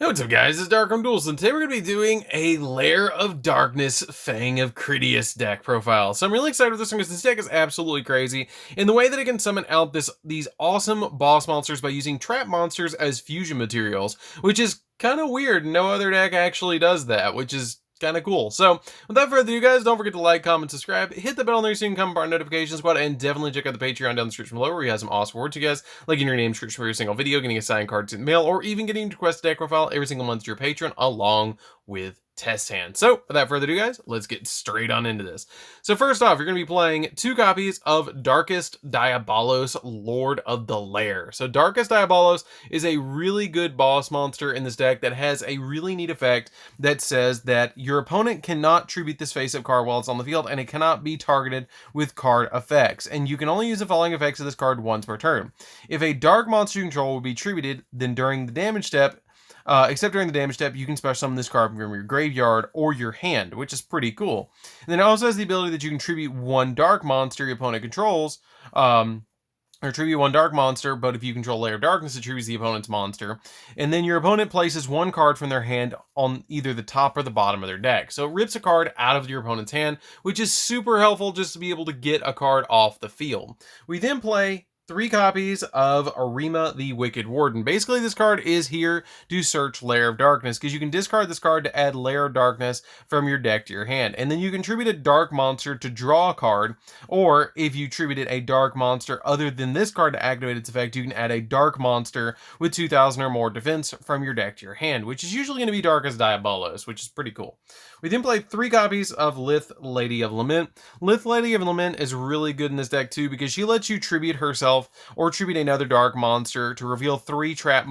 Hey, what's up guys, it's DarkArmedDuelist, and today we're going to be doing a Lair of Darkness Fang of Critias deck profile. So I'm really excited with this one because this deck is absolutely crazy in the way that it can summon out these awesome boss monsters by using trap monsters as fusion materials, which is kind of weird. No other deck actually does that, which is kind of cool. So without further ado guys, don't forget to like, comment, subscribe, hit the bell there so you can come part notification squad, and definitely check out the Patreon down in the description below where we have some awesome rewards you guys, like in your name description for every single video, getting a signed card in the mail, or even getting to request a deck profile every single month to your Patreon along with test hand. So without further ado guys, let's get straight on into this. So first off, you're going to be playing 2 copies of Darkest Diabolos, Lord of the Lair. So Darkest Diabolos is a really good boss monster in this deck that has a really neat effect that says that your opponent cannot tribute this face-up card while it's on the field, and it cannot be targeted with card effects. And you can only use the following effects of this card once per turn. If a dark monster you control will be tributed, then during the damage step, except during the damage step, you can special summon this card from your graveyard or your hand, which is pretty cool. And then it also has the ability that you can tribute 1 dark monster your opponent controls, or tribute 1 dark monster, but if you control Lair of Darkness, it tributes the opponent's monster. And then your opponent places 1 card from their hand on either the top or the bottom of their deck. So it rips a card out of your opponent's hand, which is super helpful just to be able to get a card off the field. We then play 3 copies of Arima the Wicked Warden. Basically, this card is here to search Lair of Darkness, because you can discard this card to add Lair of Darkness from your deck to your hand. And then you can tribute a dark monster to draw a card, or if you tributed a dark monster other than this card to activate its effect, you can add a dark monster with 2,000 or more defense from your deck to your hand, which is usually going to be Darkest Diabolos, which is pretty cool. We then play 3 copies of Lith, Lady of Lament. Lith, Lady of Lament is really good in this deck too, because she lets you tribute herself or tribute another dark monster to reveal 3 trap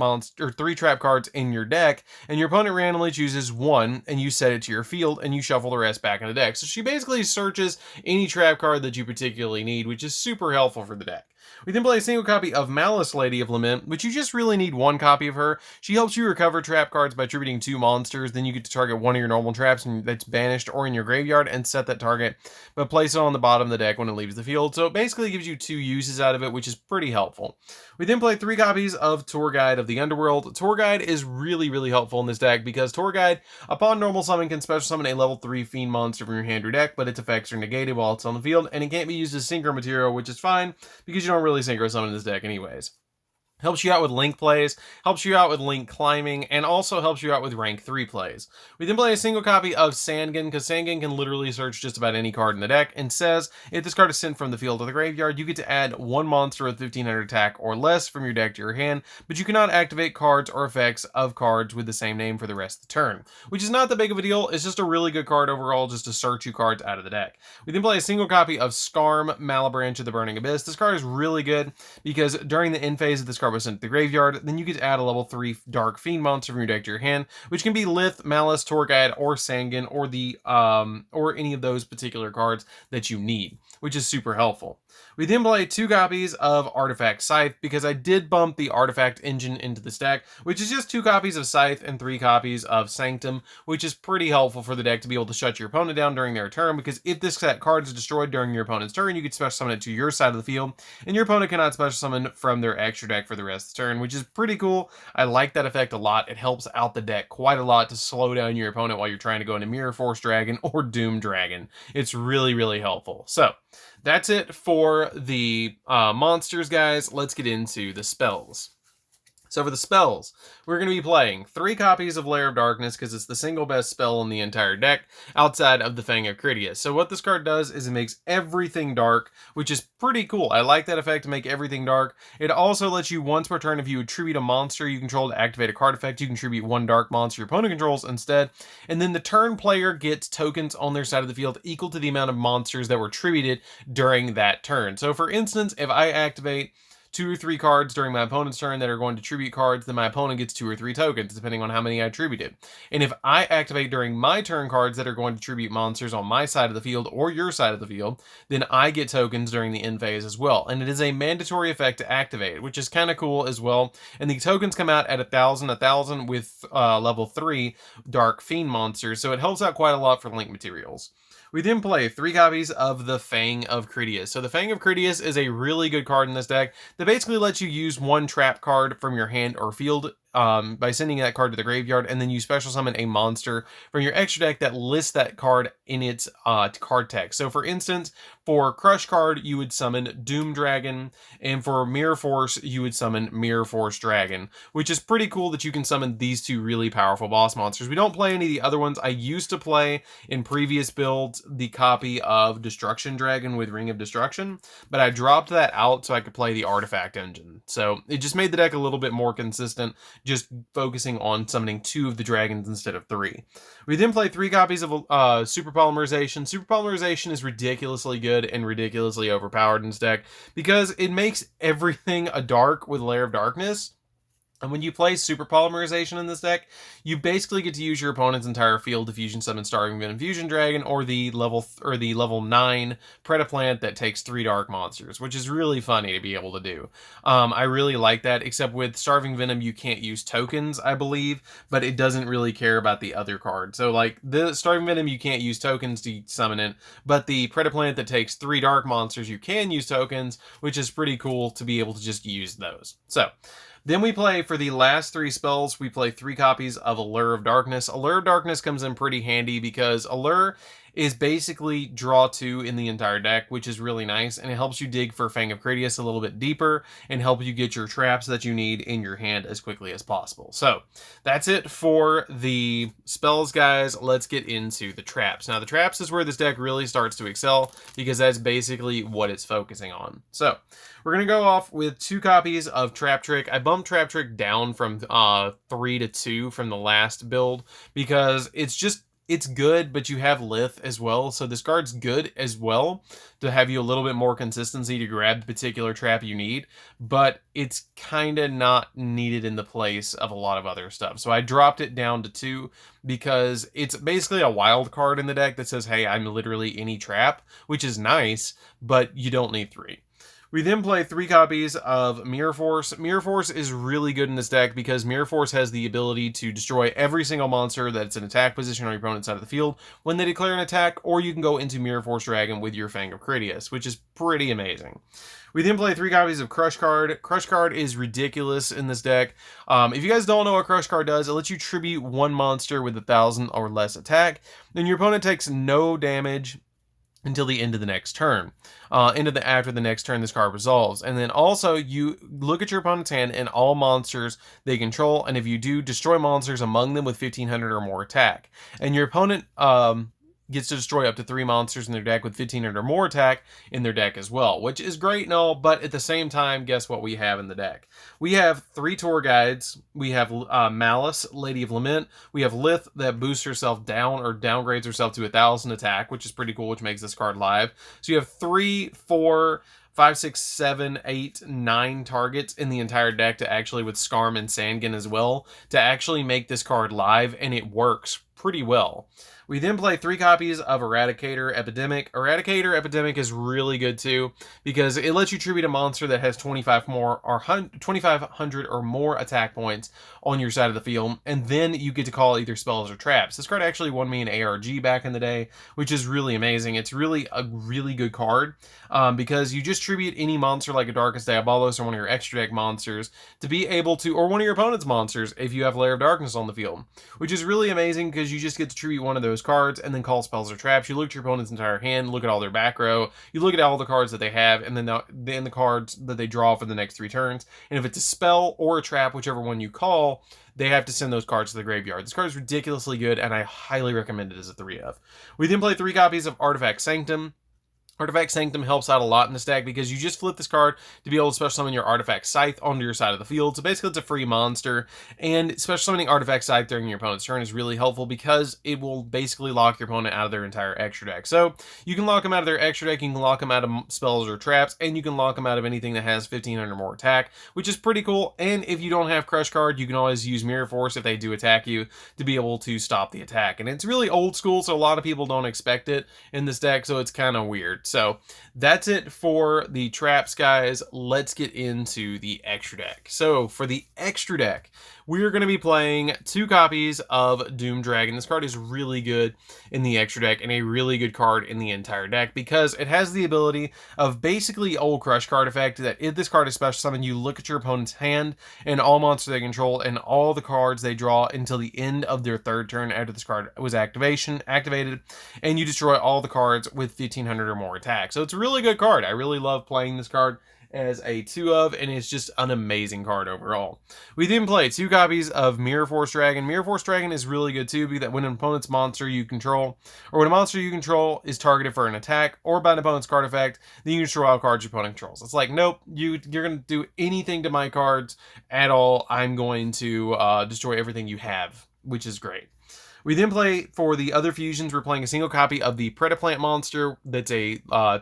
cards in your deck, and your opponent randomly chooses 1 and you set it to your field and you shuffle the rest back in the deck. So she basically searches any trap card that you particularly need, which is super helpful for the deck. We then play a single copy of Malice, Lady of Lament, which you just really need 1 copy of her. She helps you recover trap cards by tributing 2 monsters. Then you get to target 1 of your normal traps that's banished or in your graveyard and set that target, but place it on the bottom of the deck when it leaves the field. So it basically gives you 2 uses out of it, which is pretty helpful. We then play 3 copies of Tour Guide of the Underworld. Tour Guide is really helpful in this deck because Tour Guide, upon normal summon, can special summon a level 3 fiend monster from your hand or deck, but its effects are negated while it's on the field, and it can't be used as synchro material, which is fine because you don't really synchro summon this deck anyways. Helps you out with link plays, helps you out with link climbing, and also helps you out with rank 3 plays. We then play a single copy of Sangin, because Sangin can literally search just about any card in the deck, and says if this card is sent from the field to the graveyard, you get to add 1 monster with 1500 attack or less from your deck to your hand, but you cannot activate cards or effects of cards with the same name for the rest of the turn, which is not that big of a deal. It's just a really good card overall, just to search you cards out of the deck. We then play a single copy of Skarm, Malabranch of the Burning Abyss. This card is really good because during the end phase of this card was sent to the graveyard, then you get to add a level 3 dark fiend monster from your deck to your hand, which can be Lith, Malice, Tour Guide, or Sangin, or the or any of those particular cards that you need, which is super helpful. We then play 2 copies of Artifact Scythe because I did bump the Artifact engine into this deck, which is just 2 copies of Scythe and 3 copies of Sanctum, which is pretty helpful for the deck to be able to shut your opponent down during their turn, because if this card is destroyed during your opponent's turn, you can special summon it to your side of the field, and your opponent cannot special summon from their extra deck for the rest of the turn, which is pretty cool. I like that effect a lot. It helps out the deck quite a lot to slow down your opponent while you're trying to go into Mirror Force Dragon or Doom Dragon. It's really helpful. So that's it for the monsters, guys. Let's get into the spells. So for the spells, we're going to be playing 3 copies of Lair of Darkness because it's the single best spell in the entire deck outside of the Fang of Critias. So what this card does is it makes everything dark, which is pretty cool. I like that effect to make everything dark. It also lets you once per turn, if you attribute a monster you control to activate a card effect, you can attribute 1 dark monster your opponent controls instead. And then the turn player gets tokens on their side of the field equal to the amount of monsters that were tributed during that turn. So for instance, if I activate 2 or 3 cards during my opponent's turn that are going to tribute cards, then my opponent gets 2 or 3 tokens, depending on how many I tributed. And if I activate during my turn cards that are going to tribute monsters on my side of the field or your side of the field, then I get tokens during the end phase as well. And it is a mandatory effect to activate, which is kind of cool as well. And the tokens come out at 1,000 with level 3 Dark Fiend monsters, so it helps out quite a lot for link materials. We then play 3 copies of the Fang of Critias. So the Fang of Critias is a really good card in this deck that basically lets you use 1 trap card from your hand or field by sending that card to the graveyard, and then you special summon a monster from your extra deck that lists that card in its card text. So for instance, for Crush card, you would summon Doom Dragon, and for Mirror Force, you would summon Mirror Force Dragon, which is pretty cool that you can summon these two really powerful boss monsters. We don't play any of the other ones. I used to play in previous builds the copy of Destruction Dragon with Ring of Destruction, but I dropped that out so I could play the Artifact Engine. So it just made the deck a little bit more consistent, just focusing on summoning 2 of the dragons instead of 3. We then play 3 copies of Super Polymerization. Super Polymerization is ridiculously good and ridiculously overpowered in this deck because it makes everything a dark with Lair of Darkness. And when you play Super Polymerization in this deck, you basically get to use your opponent's entire field to fusion summon Starving Venom Fusion Dragon or the level 9 Predaplant that takes 3 dark monsters, which is really funny to be able to do. I really like that, except with Starving Venom you can't use tokens, I believe, but it doesn't really care about the other card. So like the Starving Venom you can't use tokens to summon it, but the Predaplant that takes 3 dark monsters you can use tokens, which is pretty cool to be able to just use those. So then we play, for the last 3 spells, we play 3 copies of Allure of Darkness. Allure of Darkness comes in pretty handy because Allure is basically draw 2 in the entire deck, which is really nice, and it helps you dig for Fang of Critias a little bit deeper and help you get your traps that you need in your hand as quickly as possible. So that's it for the spells, guys. Let's get into the traps. Now, the traps is where this deck really starts to excel because that's basically what it's focusing on. So we're going to go off with 2 copies of Trap Trick. I bumped Trap Trick down from 3 to 2 from the last build because it's good, but you have Lith as well, so this card's good as well to have you a little bit more consistency to grab the particular trap you need, but it's kind of not needed in the place of a lot of other stuff. So I dropped it down to 2 because it's basically a wild card in the deck that says, hey, I'm literally any trap, which is nice, but you don't need 3. We then play 3 copies of Mirror Force. Mirror Force is really good in this deck because Mirror Force has the ability to destroy every single monster that's in attack position on your opponent's side of the field when they declare an attack, or you can go into Mirror Force Dragon with your Fang of Critias, which is pretty amazing. We then play 3 copies of Crush card. Crush card is ridiculous in this deck. If you guys don't know what Crush card does, it lets you tribute 1 monster with 1,000 or less attack, then your opponent takes no damage until the end of the next turn. After the next turn, this card resolves. And then also, you look at your opponent's hand and all monsters they control, and if you do, destroy monsters among them with 1,500 or more attack. And your opponent gets to destroy up to 3 monsters in their deck with 1,500 or more attack in their deck as well, which is great and all, but at the same time, guess what we have in the deck? We have 3 tour guides. We have Malice, Lady of Lament. We have Lith that boosts herself down or downgrades herself to 1,000 attack, which is pretty cool, which makes this card live. So you have 3, 4, 5, 6, 7, 8, 9 targets in the entire deck to actually, with Skarm and Sandgen as well, to actually make this card live, and it works pretty well. We then play 3 copies of Eradicator Epidemic. Eradicator Epidemic is really good too because it lets you tribute a monster that has 2,500 or more attack points on your side of the field, and then you get to call either spells or traps. This card actually won me an ARG back in the day, which is really amazing. It's really a really good card because you just tribute any monster like a Darkus Diabolos or one of your extra deck monsters to be able to, or one of your opponent's monsters if you have Lair of Darkness on the field, which is really amazing because you just get to tribute one of those cards and then call spells or traps. You look at your opponent's entire hand, look at all their back row, you look at all the cards that they have, and then the cards that they draw for the next 3 turns. And if it's a spell or a trap, whichever one you call, they have to send those cards to the graveyard. This card is ridiculously good, and I highly recommend it as a 3-of. We then play 3 copies of Artifact Sanctum. Artifact Sanctum helps out a lot in this deck because you just flip this card to be able to special summon your Artifact Scythe onto your side of the field. So basically it's a free monster, and special summoning Artifact Scythe during your opponent's turn is really helpful because it will basically lock your opponent out of their entire extra deck. So you can lock them out of their extra deck, you can lock them out of spells or traps, and you can lock them out of anything that has 1,500 or more attack, which is pretty cool. And if you don't have Crush card, you can always use Mirror Force if they do attack you to be able to stop the attack. And it's really old school, so a lot of people don't expect it in this deck, so it's kind of weird. So that's it for the traps, guys. Let's get into the extra deck. So for the extra deck, we're going to be playing 2 copies of Doom Dragon. This card is really good in the extra deck and a really good card in the entire deck because it has the ability of basically old Crush card effect that if this card is special summon, you look at your opponent's hand and all monsters they control and all the cards they draw until the end of their 3rd turn after this card was activated, and you destroy all the cards with 1500 or more attack. So it's a really good card. I really love playing this card as a 2 of, and it's just an amazing card overall. We then play 2 copies of Mirror Force Dragon. Mirror Force Dragon is really good too, because that when an opponent's monster you control, or when a monster you control is targeted for an attack, or by an opponent's card effect, then you destroy all cards your opponent controls. It's like, nope, you're going to do anything to my cards at all, I'm going to destroy everything you have, which is great. We then play, for the other fusions, we're playing a single copy of the Predaplant monster that's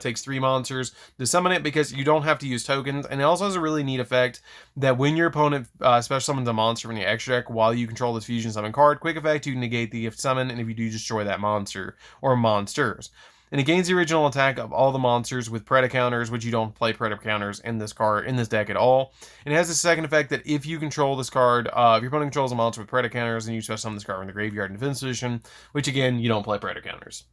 takes 3 monsters to summon it because you don't have to use tokens, and it also has a really neat effect that when your opponent special summons a monster from your extra deck while you control this fusion summon card, quick effect, you can negate the summon, and if you do, destroy that monster or monsters. And it gains the original attack of all the monsters with Preda counters, which you don't play Preda counters in this deck at all. And it has the second effect that if you control this card, if your opponent controls a monster with Preda counters, then you special summon this card from the graveyard in defense position, which again, you don't play Preda counters.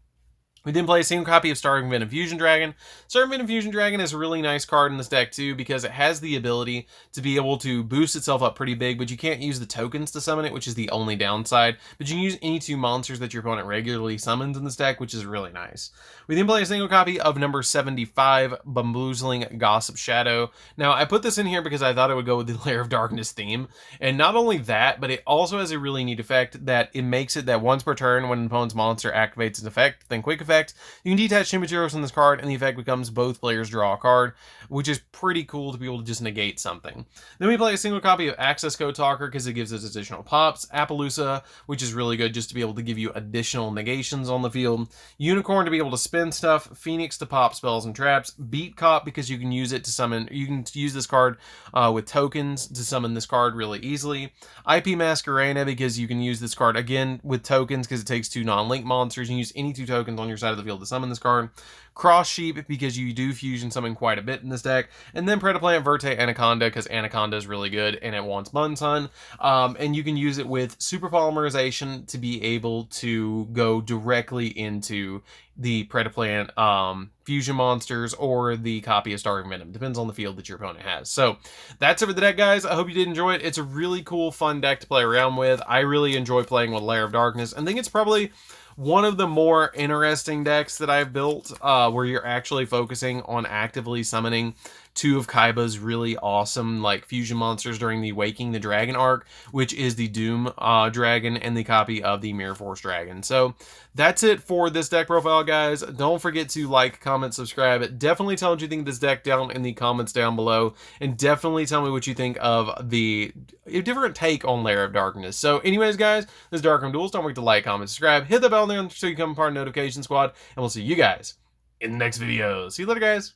We then play a single copy of Starving Fusion Dragon. Starving Fusion Dragon is a really nice card in this deck too because it has the ability to be able to boost itself up pretty big, but you can't use the tokens to summon it, which is the only downside. But you can use any 2 monsters that your opponent regularly summons in this deck, which is really nice. We then play a single copy of number 75, Bamboozling Gossip Shadow. Now, I put this in here because I thought it would go with the Lair of Darkness theme. And not only that, but it also has a really neat effect that it makes it that once per turn when an opponent's monster activates its effect, then quick effect, you can detach 2 materials from this card and the effect becomes both players draw a card, which is pretty cool to be able to just negate something. Then we play a single copy of Access Code Talker because it gives us additional pops, Appaloosa, which is really good just to be able to give you additional negations on the field, Unicorn to be able to spin stuff, Phoenix to pop spells and traps, Beat Cop because you can use it to summon, you can use this card with tokens to summon this card really easily, IP Masquerena because you can use this card again with tokens because it takes 2 non-link monsters, you can use any 2 tokens on your side of the field to summon this card, Cross Sheep because you do fusion summon quite a bit in this deck, and then Predaplant Verte Anaconda because Anaconda is really good and it wants Bun Sun, and you can use it with Super Polymerization to be able to go directly into the Predaplant fusion monsters or the copy of Starving Venom. Depends on the field that your opponent has. So that's it for the deck, guys. I hope you did enjoy it. It's a really cool, fun deck to play around with. I really enjoy playing with Lair of Darkness. I think it's probably one of the more interesting decks that I've built, where you're actually focusing on actively summoning 2 of Kaiba's really awesome like fusion monsters during the Waking the Dragon arc, which is the Doom Dragon and the copy of the Mirror Force Dragon. So that's it for this deck profile, guys. Don't forget to like, comment, subscribe. Definitely tell what you think of this deck down in the comments down below, and definitely tell me what you think of the different take on Lair of Darkness. So anyways, guys, this is DarkArmedDuelist. Don't forget to like, comment, subscribe, hit the bell there so you become part of the notification squad, and we'll see you guys in the next video. See you later, guys.